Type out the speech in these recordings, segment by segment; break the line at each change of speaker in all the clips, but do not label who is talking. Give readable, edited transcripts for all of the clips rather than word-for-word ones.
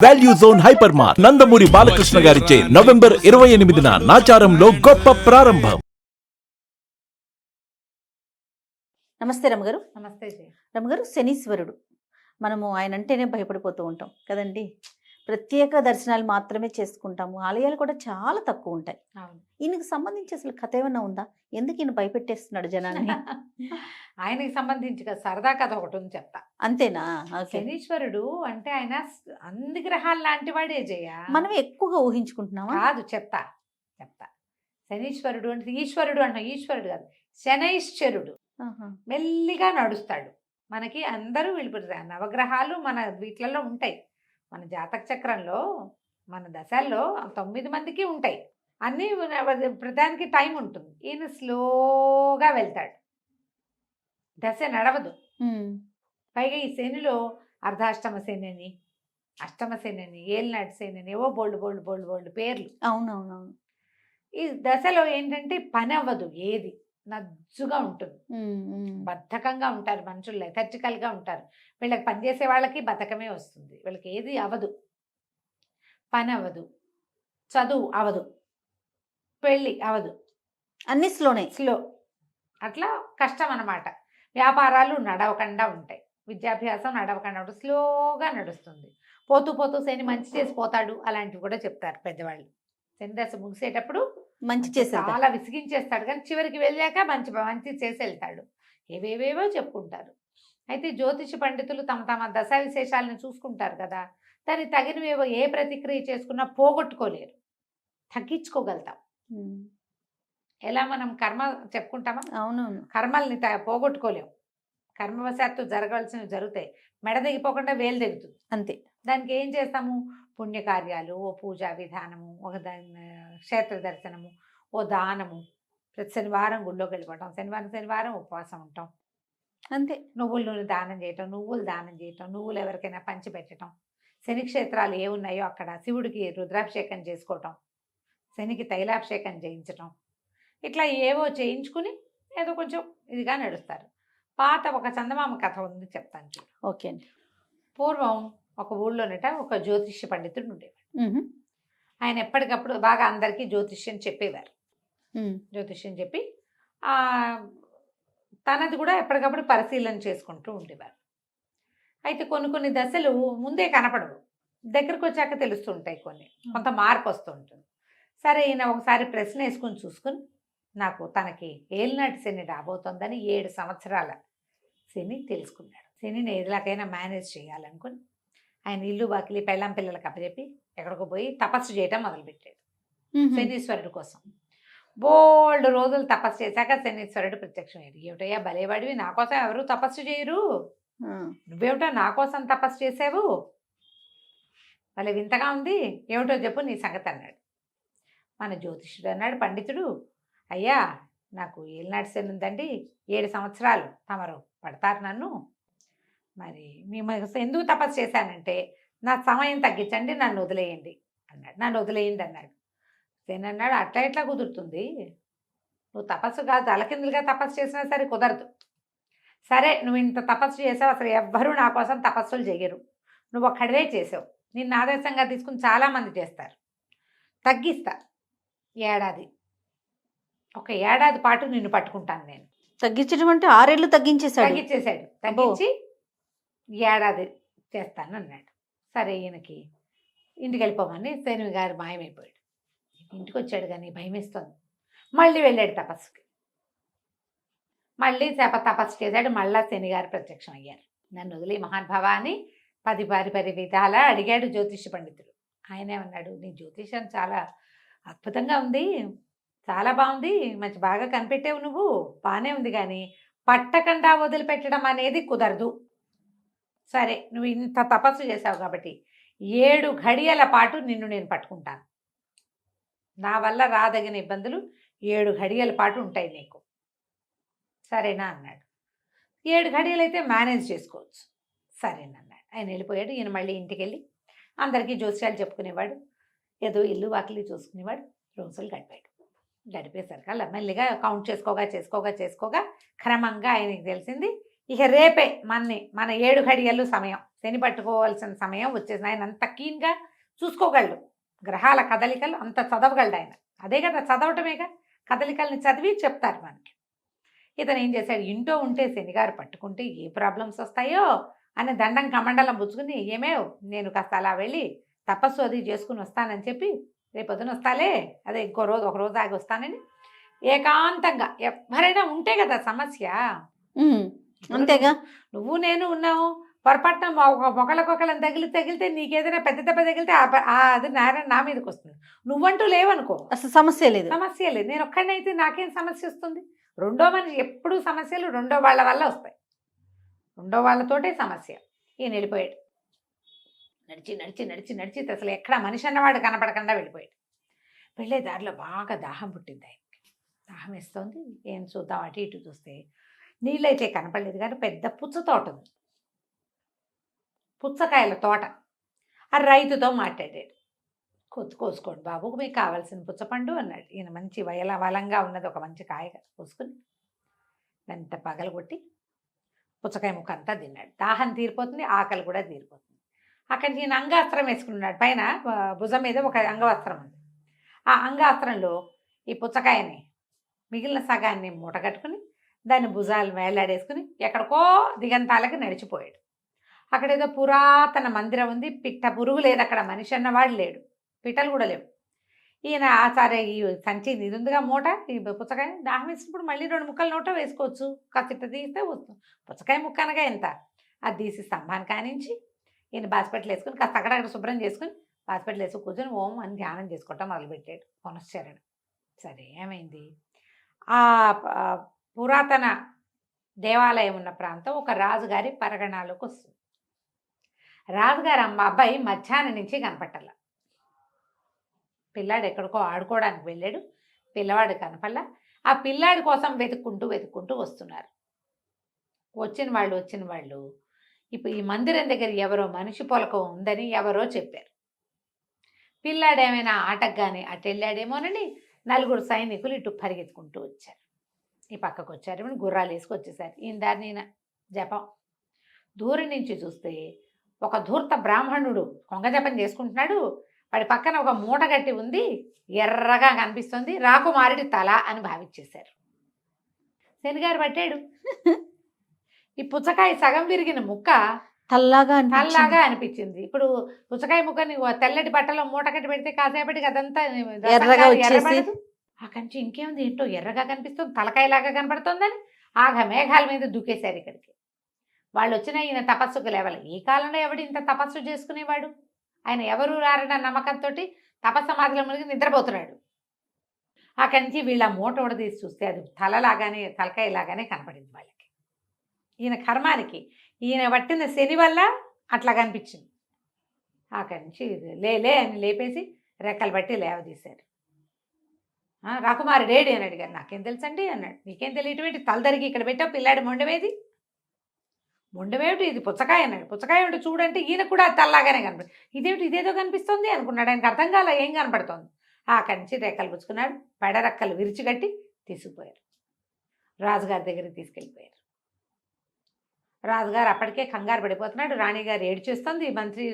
Value zone hyper mart Nandamuri Balakrishna గారిచే November 28న నాచారంలో గొప్ప ప్రారంభం.
నమస్తే రమగారు.
నమస్తే జయ.
రమగారు, శనీశ్వరుడు మనము ఆయన అంటేనే భయపడిపోతూ ఉంటాం కదండి. ప్రత్యేక దర్శనాలు మాత్రమే చేసుకుంటాము, ఆలయాలు కూడా చాలా తక్కువ ఉంటాయి.
అవును.
ఈయనకు సంబంధించి అసలు కథ ఏమన్నా ఉందా? ఎందుకు ఈయన భయపెట్టేస్తున్నాడు జనాన్ని?
ఆయనకి సంబంధించి సరదా కథ ఒకటి ఉంది చెప్తా.
అంతేనా? ఓకే.
శనీశ్వరుడు అంటే ఆయన అన్ని గ్రహాలు లాంటి వాడే జయ.
మనం ఎక్కువగా ఊహించుకుంటున్నామా?
కాదు, చెప్తా. శనీశ్వరుడు అంటే ఈశ్వరుడు అంటాం. ఈశ్వరుడు కాదు, శనైశ్వరుడు.
ఆహా.
మెల్లిగా నడుస్తాడు. మనకి అందరూ వెళ్ళిపోతారు. నవగ్రహాలు మన వీటిలలో ఉంటాయి. మన జాతక చక్రంలో మన దశల్లో 9 మందికి ఉంటాయి. అన్నీ ప్రధానికి టైం ఉంటుంది. ఈయన స్లోగా వెళ్తాడు, దశ నడవదు.
ఉమ్.
పైగా ఈ శనిలో అర్ధాష్టమ శని అని, అష్టమ శని అని, ఏలినాటి శని అని, ఏవో బోల్డ్ పేర్లు.
అవునవునవును.
ఈ దశలో ఏంటంటే పని అవ్వదు, ఏది నజ్జుగా ఉంటుంది. బద్ధకంగా ఉంటారు మనుషులు, లెథర్జికల్గా ఉంటారు. వీళ్ళకి పనిచేసే వాళ్ళకి బద్ధకమే వస్తుంది. వీళ్ళకి ఏది అవ్వదు, పని అవ్వదు, చదువు అవ్వదు, పెళ్ళి అవ్వదు,
అన్ని స్లోనే.
స్లో. అట్లా కష్టం అన్నమాట. వ్యాపారాలు నడవకుండా ఉంటాయి, విద్యాభ్యాసం నడవకుండా ఉంటుంది, స్లోగా నడుస్తుంది. పోతూ శని మంచి చేసి పోతాడు అలాంటివి కూడా చెప్తారు పెద్దవాళ్ళు. శని దశ ముగిసేటప్పుడు
మంచి చేసేది.
చాలా విసిగించేస్తాడు, కానీ చివరికి వెళ్ళాక మంచి చేసి వెళ్తాడు. ఏవేవేవో చెప్పుకుంటారు. అయితే జ్యోతిష పండితులు తమ దశా విశేషాలను చూసుకుంటారు కదా, దానికి తగినవేవో ఏ ప్రతిక్రియ చేసుకున్నా పోగొట్టుకోలేరు, తగ్గించుకోగలుగుతాం. ఎలా మనం కర్మ చెప్పుకుంటామా?
అవునవును.
కర్మల్ని పోగొట్టుకోలేము. కర్మవశాత్తు జరగాల్సినవి జరుగుతాయి, మెడ దిగిపోకుండా వేలు దిగుతుంది.
అంతే.
దానికి ఏం చేస్తాము? పుణ్యకార్యాలు, ఓ పూజా విధానము, ఒక క్షేత్ర దర్శనము, ఓ దానము. ప్రతి శనివారం గుళ్ళోకి వెళ్ళిపోవటం, శనివారం ఉపవాసం ఉంటాం.
అంతే.
నువ్వుల నూనె దానం చేయటం, నువ్వులు ఎవరికైనా పంచి పెట్టడం, శని క్షేత్రాలు ఏ ఉన్నాయో అక్కడ శివుడికి రుద్రాభిషేకం చేసుకోవటం, శనికి తైలాభిషేకం చేయించటం, ఇట్లా ఏవో చేయించుకుని ఏదో కొంచెం ఇదిగా నడుస్తారు. పాత ఒక చందమామ కథ ఉంది, చెప్తాను చూడు.
ఓకే అండి.
పూర్వం ఒక ఊళ్ళోనట ఒక జ్యోతిష్య పండితుడు ఉండేవాడు. ఆయన ఎప్పటికప్పుడు బాగా అందరికీ జ్యోతిష్యం చెప్పేవారు. జ్యోతిష్యం చెప్పి తనది కూడా ఎప్పటికప్పుడు పరిశీలన చేసుకుంటూ ఉండేవారు. అయితే కొన్ని దశలు ముందే కనపడవు, దగ్గరకు వచ్చాక తెలుస్తుంటాయి, కొంత మార్పు వస్తూ ఉంటుంది. సరే, ఈయన ఒకసారి ప్రశ్న వేసుకుని చూసుకుని, నాకు తనకి ఏలినాటి శని రాబోతోందని 7 సంవత్సరాల శని తెలుసుకున్నాడు. శనిని ఎలాగైనా మేనేజ్ చేయాలనుకుని ఆయన ఇల్లు వాకిలి పెళ్ళాం పిల్లలకు అప్పచెప్పి ఎక్కడికో పోయి తపస్సు చేయటం మొదలుపెట్టాడు శనీశ్వరుడు కోసం. బోల్డ్ రోజులు తపస్సు చేశాక శనీశ్వరుడు ప్రత్యక్షమయ్యాడు. ఏమిటయ్యా భలేవాడివి, నా కోసం ఎవరు తపస్సు చేయరు, నువ్వేమిటో నా కోసం తపస్సు చేసావు, భలే వింతగా ఉంది, ఏమిటో చెప్పు నీ సంగతి అన్నాడు. మన జ్యోతిష్యుడు అన్నాడు, పండితుడు, అయ్యా నాకు ఏలినాటి శని ఉందండి, 7 సంవత్సరాలు తమరు పడతారు నన్ను, మరి మేము ఎందుకు తపస్సు చేశానంటే నా సమయం తగ్గించండి, నన్ను వదిలేయండి అన్నాడు. శని అన్నాడు, అట్లా ఎట్లా కుదురుతుంది, నువ్వు తపస్సు కాదు తలకిందులుగా తపస్సు చేసినా సరే కుదరదు. సరే, నువ్వు ఇంత తపస్సు చేసావు, అసలు ఎవ్వరూ నా కోసం తపస్సులు చేయరు, నువ్వు ఒక్కడివే చేసావు, నిన్ను ఆదర్శంగా తీసుకుని చాలామంది చేస్తారు, తగ్గిస్తా, ఒక ఏడాది పాటు నిన్ను పట్టుకుంటాను నేను.
తగ్గించడం అంటే 6 ఏళ్ళు తగ్గించేశాడు.
తగ్గించి ఏడాది చేస్తాను అన్నాడు. సరే, ఈయనకి ఇంటికి వెళ్ళిపోమని శని గారు మాయమైపోయాడు. ఇంటికి వచ్చాడు కానీ భయం వేస్తుంది. మళ్ళీ వెళ్ళాడు తపస్సుకి, మళ్ళీ తపస్సు చేశాడు. మళ్ళా శని గారు ప్రత్యక్షం అయ్యారు. నన్ను వదిలే మహానుభావ అని 10 విధాలా అడిగాడు జ్యోతిష పండితుడు. ఆయనేమన్నాడు, నీ జ్యోతిషం చాలా అద్భుతంగా ఉంది, చాలా బాగుంది, బాగా కనిపెట్టావు, నువ్వు బాగానే ఉంది, కానీ పట్టకుండా వదిలిపెట్టడం అనేది కుదరదు. సరే, నువ్వు ఇంత తపస్సు చేసావు కాబట్టి 7 ఘడియల పాటు నిన్ను నేను పట్టుకుంటాను, నా వల్ల రాదగిన ఇబ్బందులు 7 ఘడియల పాటు ఉంటాయి నీకు, సరేనా అన్నాడు. 7 ఘడియలు అయితే మేనేజ్ చేసుకోవచ్చు, సరేనన్నాడు. ఆయన వెళ్ళిపోయాడు. ఈయన మళ్ళీ ఇంటికి వెళ్ళి అందరికీ జ్యోతిష్యాలు చెప్పుకునేవాడు, ఏదో ఇల్లు వాకిలి చూసుకునేవాడు. రోజులు గడిపేసరికి అలా మెల్లిగా కౌంట్ చేసుకోగా క్రమంగా ఆయనకి తెలిసింది, ఇక రేపే మన 7 ఘడియలు సమయం, శని పట్టుకోవాల్సిన సమయం వచ్చేసింది. ఆయన అంత కీన్గా చూసుకోగలడు, గ్రహాల కదలికలు అంత చదవగలడు ఆయన. అదే కదా చదవటమేగా, కదలికల్ని చదివి చెప్తారు మనకి. ఇతను ఏం చేశాడు, ఇంట్లో ఉంటే శనిగారు పట్టుకుంటే ఏ ప్రాబ్లమ్స్ వస్తాయో అని దండం కమండలం పుచ్చుకుని, ఏమేవ్ నేను కాస్త అలా వెళ్ళి తపస్సు అది చేసుకుని వస్తానని చెప్పి, రేపొద్దున వస్తాలే, అదే ఇంకో రోజు ఒక రోజు ఆగి వస్తానని ఏకాంతంగా, ఎవరైనా ఉంటే కదా సమస్య.
అంతేగా.
నువ్వు నేను ఉన్నావు, పొరపాటున ఒకళ్ళకొకళ్ళని తగిలితే నీకేదైనా పెద్ద దెబ్బ తగిలితే అది నేరం నా మీదకి వస్తుంది. నువ్వంటూ లేవనుకో,
అసలు సమస్య లేదు.
సమస్య లేదు. నేను ఒక్కడైతే నాకేం సమస్య వస్తుంది? రెండో మనిషి ఎప్పుడు సమస్యలు రెండో వాళ్ళ వల్ల వస్తాయి, రెండో వాళ్ళతోటే సమస్య. ఈయన వెళ్ళిపోయాడు, నడిచి నడిచి నడిచి నడిచి అసలు ఎక్కడ మనిషి అన్నవాడు కనపడకుండా వెళ్ళిపోయాడు. వెళ్ళే దారిలో బాగా దాహం పుట్టింది ఆయనకి. దాహం వేస్తుంది, ఏం చూద్దాం అటు ఇటు చూస్తే నీళ్ళైతే కనపడలేదు, కానీ పెద్ద పుచ్చ తోట ఉంది, పుచ్చకాయల తోట. ఆ రైతుతో మాట్లాడాడు, కోసుకోండి బాబు, మీకు కావాల్సిన పుచ్చపండు అన్నాడు. ఈయన మంచి వలంగా ఉన్నది ఒక మంచి కాయగా కోసుకుని ఎంత పగలగొట్టి పుచ్చకాయ ముక్క అంతా తిన్నాడు. దాహం తీరిపోతుంది, ఆకలి కూడా తీరిపోతుంది. అక్కడి ఈయన అంగాస్త్రం వేసుకున్నాడు, పైన భుజం మీద ఒక అంగవస్త్రం ఉంది. ఆ అంగాస్త్రంలో ఈ పుచ్చకాయని మిగిలిన సగాన్ని మూట కట్టుకుని దాన్ని భుజాలు వేలాడేసుకుని ఎక్కడికో దిగంతాలకి నడిచిపోయాడు. అక్కడేదో పురాతన మందిరం ఉంది, పిట్ట పురుగు లేదు అక్కడ, మనిషి అన్నవాడు లేడు, పిట్టలు కూడా లేవు. ఈయన సరే ఈ సంచి ఇది ఉందిగా మూట, ఈ పుచ్చకాయ దాహం వేసినప్పుడు మళ్ళీ 2 ముక్కలు నోట వేసుకోవచ్చు, కాస్త తీస్తే వస్తుంది. పుచ్చకాయ ముక్క అనగా ఎంత, అది తీసి స్తంభాన్ని కానించి ఈయన బాస్పెట్లు వేసుకుని కాస్త అక్కడక్కడ శుభ్రం చేసుకుని బాస్పెట్లు వేసుకుని కూర్చొని ఓం అని ధ్యానం చేసుకోవటం మొదలుపెట్టాడు, పునశ్చరణ. సరే ఏమైంది, ఆ పురాతన దేవాలయం ఉన్న ప్రాంతం ఒక రాజుగారి పరగణాలోకి వస్తుంది. రాజుగారి అబ్బాయి మధ్యాహ్నం నుంచి కనపట్టాల. పిల్లాడు ఎక్కడికో ఆడుకోవడానికి వెళ్ళాడు, పిల్లవాడు కనపల్లా. ఆ పిల్లాడి కోసం వెతుక్కుంటూ వస్తున్నారు. వచ్చిన వాళ్ళు ఇప్పుడు ఈ మందిరం దగ్గర ఎవరో మనిషి పొలకం ఉందని ఎవరో చెప్పారు. పిల్లాడు ఏమైనా ఆటకు కానీ అటు వెళ్ళాడేమోనని 4 సైనికులు ఇటు పరిగెత్తుకుంటూ వచ్చారు, ఈ పక్కకు వచ్చారు, గుర్రాలు వేసుకొచ్చేసారు. ఈయన దారిని ఈయన జపం. దూరం నుంచి చూస్తే ఒక ధూర్త బ్రాహ్మణుడు కొంగ జపం చేసుకుంటున్నాడు. వాడి పక్కన ఒక మూట గట్టి ఉంది, ఎర్రగా కనిపిస్తుంది, రాకుమారుడి తల అని భావించేశారు. శనిగారు పట్టాడు. ఈ పుచ్చకాయ సగం విరిగిన ముక్క
తల్లాగా
అనిపించింది. ఇప్పుడు పుచ్చకాయ ముక్కని తెల్లటి బట్టలో మూట కట్టి పెడితే కాసేపటికి అదంతా
ఎర్రగా వచ్చేసి,
అక్కడి నుంచి ఇంకేముంది, ఏంటో ఎర్రగా కనిపిస్తుంది, తలకాయలాగా కనపడుతుందని ఆగ మేఘాల మీద దూకేశారు ఇక్కడికి. వాళ్ళు వచ్చినా ఈయన తపస్సుకు లేవాలి. ఈ కాలంలో ఎవడు ఇంత తపస్సు చేసుకునేవాడు? ఆయన ఎవరు రారన్న నమ్మకంతో తపస్సమాధిలో మునిగి నిద్రపోతున్నాడు. అక్కడి నుంచి వీళ్ళ మూట ఉడదీసి చూస్తే అది తలకాయలాగానే కనపడింది వాళ్ళకి. ఈయన కర్మానికి, ఈయన పట్టిన శని వల్ల అట్లా కనిపించింది. అక్కడి నుంచి లే అని లేపేసి రెక్కలు బట్టి లేవదీశారు. రాకుమారుడు ఏడి అని అడిగారు. నాకేం తెలుసండి అన్నాడు. నీకేం తెలియటమేంటి, తలదరికి ఇక్కడ పెట్టావు, పిల్లాడి మొండవేది, మొండవేమిటి, ఇది పుచ్చకాయ అన్నాడు. పుచ్చకాయ ఉంటే చూడంటే ఈయన కూడా తల్లాగానే కనపడి, ఇదేదో కనిపిస్తుంది అనుకున్నాడు. ఆయనకు అర్థం కాల ఏం కనపడుతోంది. అక్కడి నుంచి రెక్కలు పుచ్చుకున్నాడు, పెడరెక్కలు విరిచిగట్టి తీసుకుపోయారు, రాజుగారి దగ్గరికి తీసుకెళ్ళిపోయారు. రాజుగారు అప్పటికే కంగారు పడిపోతున్నాడు, రాణిగారు ఏడ్చేస్తుంది, మంత్రి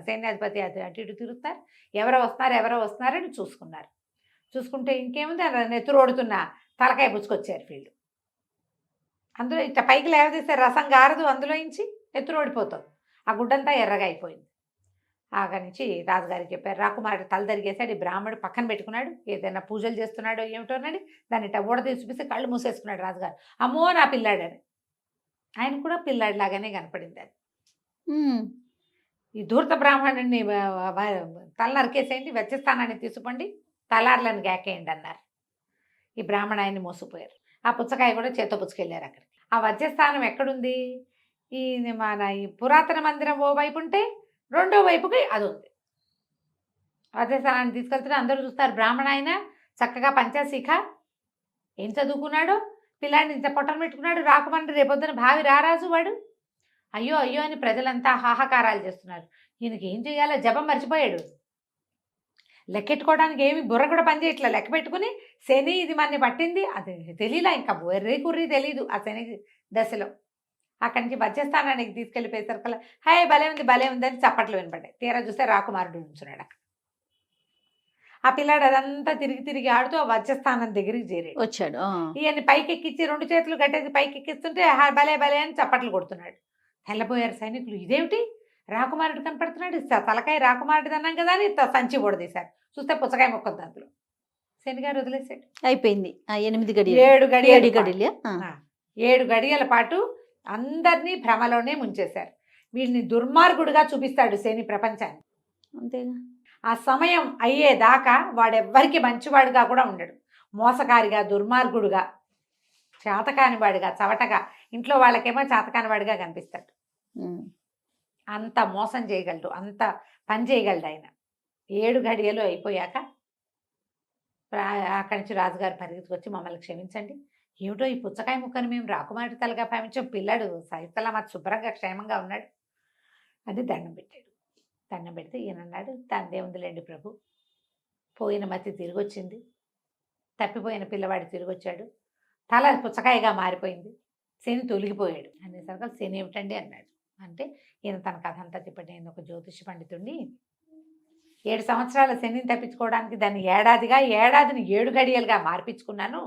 సైన్యాధిపతి అటు ఇటు తిరుగుతున్నారు, ఎవరో వస్తున్నారని చూసుకున్నారు. చూసుకుంటే ఇంకేముంది, నెత్తురోడుతున్న తలకాయ పుచ్చుకొచ్చారు వీళ్ళు. అందులో ఇట్లా పైకి లేవదీస్తే రసం గారదు, అందులో నుంచి నెత్తురోడిపోతుంది, ఆ గుడ్డంతా ఎర్రగా అయిపోయింది. అక్కడి నుంచి రాజుగారికి చెప్పారు. రాకుమారుడు తల తరిగేశాడు, ఈ బ్రాహ్మడు పక్కన పెట్టుకున్నాడు, ఏదైనా పూజలు చేస్తున్నాడో ఏమిటోనని దాన్ని ఇట్లా ఊడదీసి చూపిస్తే కళ్ళు మూసేసుకున్నాడు రాజుగారు. అమ్మో నా పిల్లాడని. ఆయన కూడా పిల్లాడిలాగానే కనపడింది అది. ఈ ధూర్త బ్రాహ్మణుడిని తల నరికేసేయండి, వెచ్చస్థానాన్ని తీసుకోండి, తలార్లను గాకేయండి అన్నారు. ఈ బ్రాహ్మణ ఆయన్ని మోసిపోయారు. ఆ పుచ్చకాయ కూడా చేత్తో పుచ్చుకెళ్ళారు అక్కడికి. ఆ వజ్రస్థానం ఎక్కడుంది, ఈ పురాతన మందిరం ఓ వైపు ఉంటే రెండో వైపుకి అది ఉంది. వజ్రస్థానాన్ని తీసుకెళ్తే అందరూ చూస్తారు. బ్రాహ్మణ ఆయన చక్కగా పంచశిఖ, ఏం చదువుకున్నాడో, పిల్లాడిని ఇంత పొట్టను పెట్టుకున్నాడు, రాకుమంటే రేపొద్దున భావి రారాజు వాడు. అయ్యో అయ్యో అని ప్రజలంతా హాహాకారాలు చేస్తున్నారు. ఈయనకి ఏం చేయాలో జపం మర్చిపోయాడు. లెక్కెట్టుకోవడానికి ఏమి బుర్ర కూడా పనిచేయట్లా. లెక్క పెట్టుకుని శని ఇది మనని పట్టింది అది తెలియలా, ఇంకా బొర్రీ కుర్రీ తెలీదు ఆ శని దశలో. అక్కడి నుంచి వజ్రస్థానానికి తీసుకెళ్ళిపోయేసరికల్లా హాయ్ భలే ఉంది అని చప్పట్లు వినపడ్డాయి. తీరా చూస్తే రాకుమారుడు ఉంచున్నాడు అక్కడ. ఆ పిల్లాడు అదంతా తిరిగి ఆడుతూ ఆ వజ్రస్థానం దగ్గరికి చేరాడు.
వచ్చాడు.
ఈయన్ని పైకి ఎక్కించి 2 చేతులు కట్టేసి పైకి ఎక్కిస్తుంటే భలే అని చప్పట్లు కొడుతున్నాడు. తెల్లబోయారు సైనికులు, ఇదేమిటి రాకుమారుడు కనపడుతున్నాడు, తలకాయ రాకుమారుడు అన్నాం కదా అని సంచి పొడదీశారు. చూస్తే పుచ్చకాయ మొక్కద్దు అందులో. శనిగారు వదిలేశాడు.
అయిపోయింది. 8
గడియలు 7 గడియల పాటు అందరినీ భ్రమలోనే ముంచేశారు. వీడిని దుర్మార్గుడుగా చూపిస్తాడు శని ప్రపంచాన్ని.
అంతేగా.
ఆ సమయం అయ్యేదాకా వాడెవ్వరికి మంచివాడుగా కూడా ఉండడు. మోసకారిగా, దుర్మార్గుడుగా, చేతకానివాడిగా, చవటగా, ఇంట్లో వాళ్ళకేమో చేతకానివాడిగా కనిపిస్తాడు. అంత మోసం చేయగలడు, అంత పని చేయగలడు ఆయన. 7 గడియలు అయిపోయాక అక్కడి నుంచి రాజుగారు పరిగెత్తుకొచ్చి మమ్మల్ని క్షమించండి, ఏమిటో ఈ పుచ్చకాయ ముక్కను మేము రాకుమారి తలగా భావించాం, పిల్లాడు సైతలా మాకు శుభ్రంగా క్షేమంగా ఉన్నాడు అని దండం పెట్టాడు. దండం పెడితే ఈయన అన్నాడు, తందే ఉందిలేండి ప్రభు, పోయిన మతి తిరిగి వచ్చింది, తప్పిపోయిన పిల్లవాడు తిరిగి వచ్చాడు, తల పుచ్చకాయగా మారిపోయింది, శని తొలగిపోయాడు అనేసరికి శని ఏమిటండి అన్నాడు. అంటే ఈయన తన కథ అంతా చెప్పండి, నేను ఒక జ్యోతిష పండితుడిని, 7 సంవత్సరాల శనిని తప్పించుకోవడానికి దాన్ని ఏడాదిని 7 గడియలుగా మార్పించుకున్నాను.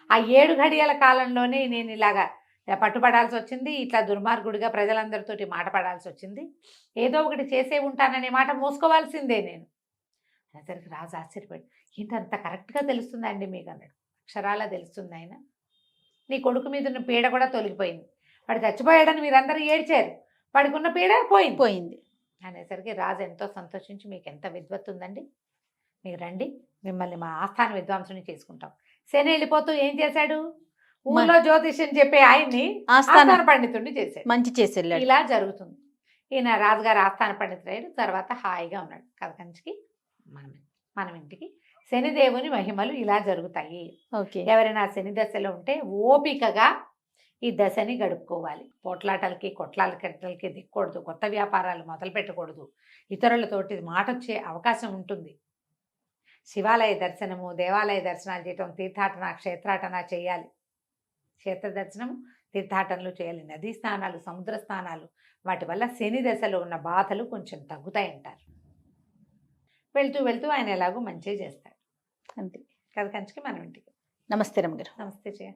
ఆ 7 గడియల కాలంలోనే నేను ఇలాగా పట్టుపడాల్సి వచ్చింది, ఇట్లా దుర్మార్గుడిగా ప్రజలందరితోటి మాట పడాల్సి వచ్చింది, ఏదో ఒకటి చేసే ఉంటాననే మాట మోసుకోవాల్సిందే నేను అనేసరికి రాజు ఆశ్చర్యపడి, ఏంటంత కరెక్ట్గా తెలుస్తుందండి మీకు అన్నాడు. అక్షరాలా తెలుస్తుంది ఆయన, నీ కొడుకు మీద ఉన్న పీడ కూడా తొలగిపోయింది, వాడు చచ్చిపోయాడని మీరందరూ ఏడ్చారు, వాడికి ఉన్న పీడ పోయింది అనేసరికి రాజు ఎంతో సంతోషించి, మీకు ఎంత విద్వత్తు ఉందండి, మీరు రండి, మిమ్మల్ని మా ఆస్థాన విద్వాంసుని చేసుకుంటాం. శని వెళ్ళిపోతూ ఏం చేశాడు, ఊళ్ళో జ్యోతిష్యం చెప్పే ఆయన్ని ఆస్థాన పండితుడిని చేశాడు.
మంచి చేశాడు. ఇలా జరుగుతుంది.
ఈయన రాజుగారు ఆస్థాన పండితుడు తర్వాత హాయిగా ఉన్నాడు. కథకంచికి మనం ఇంటికి శనిదేవుని మహిమలు ఇలా జరుగుతాయి. ఎవరైనా శని దశలో ఉంటే ఓపికగా ఈ దశని గడుపుకోవాలి. పోట్లాటలకి కొట్లాటలకి దిక్కకూడదు, కొత్త వ్యాపారాలు మొదలు పెట్టకూడదు, ఇతరులతోటి మాట వచ్చే అవకాశం ఉంటుంది. శివాలయ దర్శనము, దేవాలయ దర్శనాలు చేయటం, తీర్థాటన, క్షేత్రాటన చేయాలి. క్షేత్ర దర్శనం, తీర్థాటనలు చేయాలి. నదీ స్నానాలు, సముద్ర స్నానాలు, వాటి వల్ల శని దశలో ఉన్న బాధలు కొంచెం తగ్గుతాయంటారు. వెళ్తూ ఆయన ఎలాగో మంచిగా చేస్తాడు.
అంతే.
కథకంచికి మనం ఇంటికి.
నమస్తే రమ్మగారు.
నమస్తే జయ.